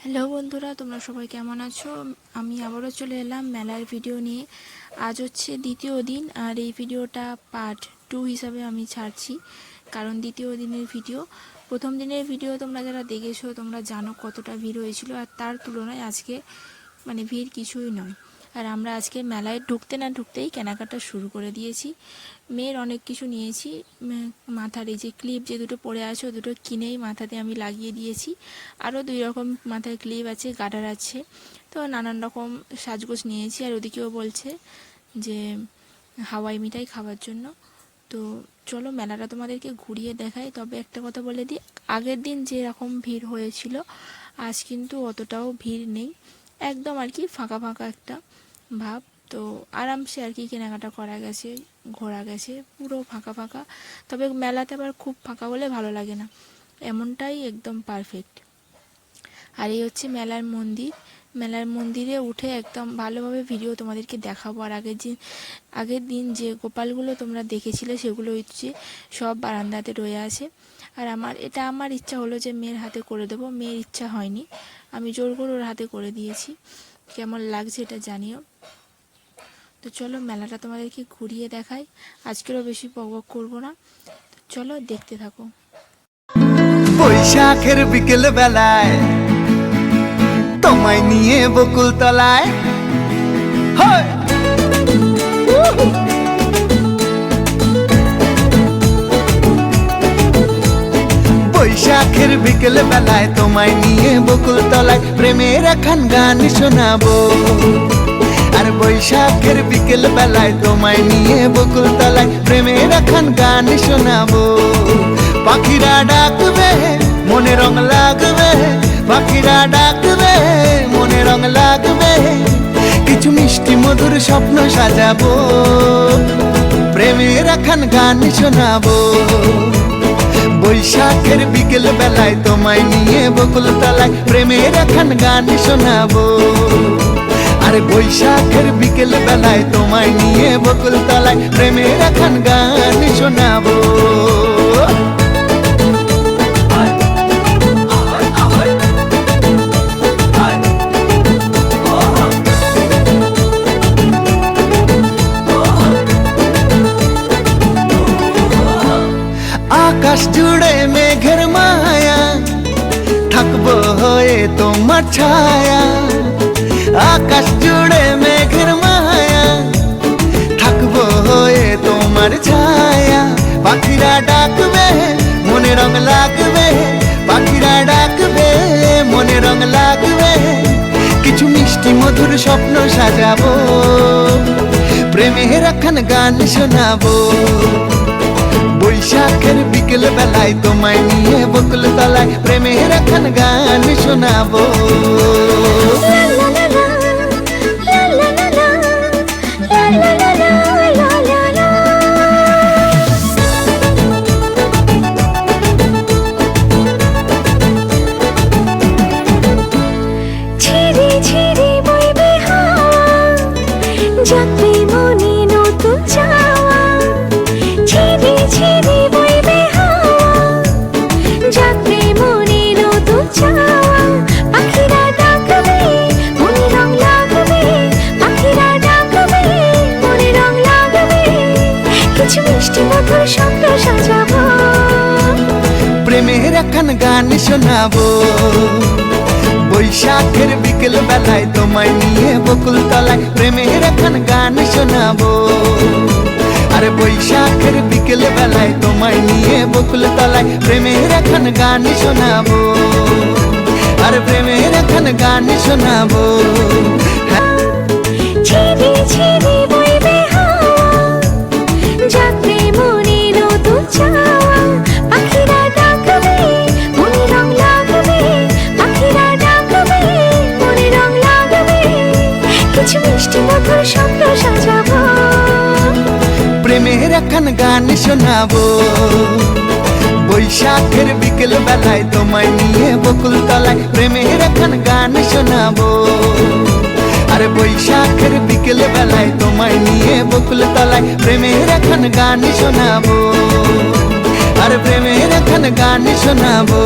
Hello বন্ধুরা, তোমরা সবাই কেমন আছো? আমি আবারও চলে এলাম মেলার ভিডিও নিয়ে। আজ হচ্ছে দ্বিতীয় দিন, আর এই ভিডিওটা পার্ট 2 হিসাবে আমি ছাড়ছি, কারণ দ্বিতীয় দিনের ভিডিও, প্রথম দিনের ভিডিও তোমরা যারা দেখেছো তোমরা জানো কতটা ভিড় হয়েছিল, আর তার তুলনায় আজকে ভিড় কিছুই নয়। আর আমরা আজকে মেলায় ঢুকতে না ঢুকতেই কেনাকাটা শুরু করে দিয়েছি। মেয়ের অনেক কিছু নিয়েছি। মাথার এই যে ক্লিপ যে দুটো পরে আছে, ও দুটো কিনেই মাথাতে আমি লাগিয়ে দিয়েছি। আরও 2 রকম মাথায় ক্লিপ আছে, গার্ডার আছে, তো নানান রকম সাজগোজ নিয়েছি। আর ওদিকেও বলছে যে হাওয়াই মিঠাই খাওয়ার জন্য। তো চলো মেলাটা তোমাদেরকে ঘুরিয়ে দেখাই। তবে একটা কথা বলে দিই, আগের দিন যেরকম ভিড় হয়েছিল আজ কিন্তু অতটাও ভিড় নেই, একদম আর কি ফাঁকা ফাঁকা একটা ভাব। তো আরামসে আর কি কেনাকাটা করা গেছে, ঘোরা গেছে, পুরো ফাঁকা ফাঁকা। তবে মেলাতে আবার খুব ফাঁকা বলে ভালো লাগে না, এমনটাই একদম পারফেক্ট। আর এই হচ্ছে মেলার মন্দির। মেলার মন্দিরে উঠে একদম ভালোভাবে ভিডিও তোমাদেরকে দেখাবো। আর আগের দিন যে গোপালগুলো তোমরা দেখেছিলে সেগুলো হচ্ছে সব বারান্দাতে রয়ে আছে। আর আমার ইচ্ছা হলো যে মেয়ের হাতে করে দেবো, মেয়ের ইচ্ছা হয়নি, আমি জোর করে ওর হাতে করে দিয়েছি। কেমন লাগছে এটা জানিও। তো চলো মেলাটা তোমাদেরকে ঘুরিয়ে দেখাই, আজকেরও বেশি বকবক করবো না, চলো দেখতে থাকো। বৈশাখের বিকেল বেলায় তোমায় নিয়ে বকুল তলায়, বৈশাখের বিকেল বেলায় তোমায় নিয়ে বকুল তলায় প্রেমের এখন গান শোনাবো। আর বৈশাখের বিকেল বেলায় তোমায় নিয়ে বকুল তলায় প্রেমের এখন গান শোনাবো। পাখিরা ডাকবে মনে রং লাগবে, পাখিরা ডাকবে মনে রং লাগবে, কিছু মিষ্টি মধুর স্বপ্ন সাজাবো, প্রেমের এখন গান শোনাবো। বৈশাখের বিকেল বেলায় তোমায় নিয়ে বকুল তলায় প্রেমের এখন গান শোনাবো। আর বৈশাখের বিকেল বেলায় তোমায় নিয়ে বকুল তলায় প্রেমের এখন গান শোনাবো। আকাশ জুড়ে মেঘের মায়া, থাকবো হয়ে তোমার ছায়া। আকাশ জুড়ে মেঘের মায়া, থাকবো হয়ে তোমার ছায়া। পাখিরা ডাকবে মনে রং লাগবে, পাখিরা ডাকবে মনে রং লাগবে, কিছু মিষ্টি মধুর স্বপ্ন সাজাবো, প্রেমের এখন গান শোনাবো। বৈশাখের বিকেল বেলায় তোমায় নিয়ে বকুল তলায় প্রেমের এখন গান শোনাবো। প্রেমের এখন গান শোনাবো। বৈশাখের বিকেল বেলায় তোমায় নিয়ে বকুল তলায় প্রেমের এখন গান শোনাবো। আর বৈশাখের বিকেল বেলায় তোমায় নিয়ে বকুল তলায় প্রেমের এখন গান শোনাবো। আর প্রেমের এখন গান শোনাবো। প্রেমের এখন গান শোনাবো। বৈশাখের বিকেল বেলায় তোমায় নিয়ে বকুল তলায় প্রেমের এখন গান শোনাবো। আর বৈশাখের বিকেল বেলায় তোমায় নিয়ে বকুল তলায় প্রেমের এখন গান শোনাবো। আর প্রেমের এখন গান শোনাবো।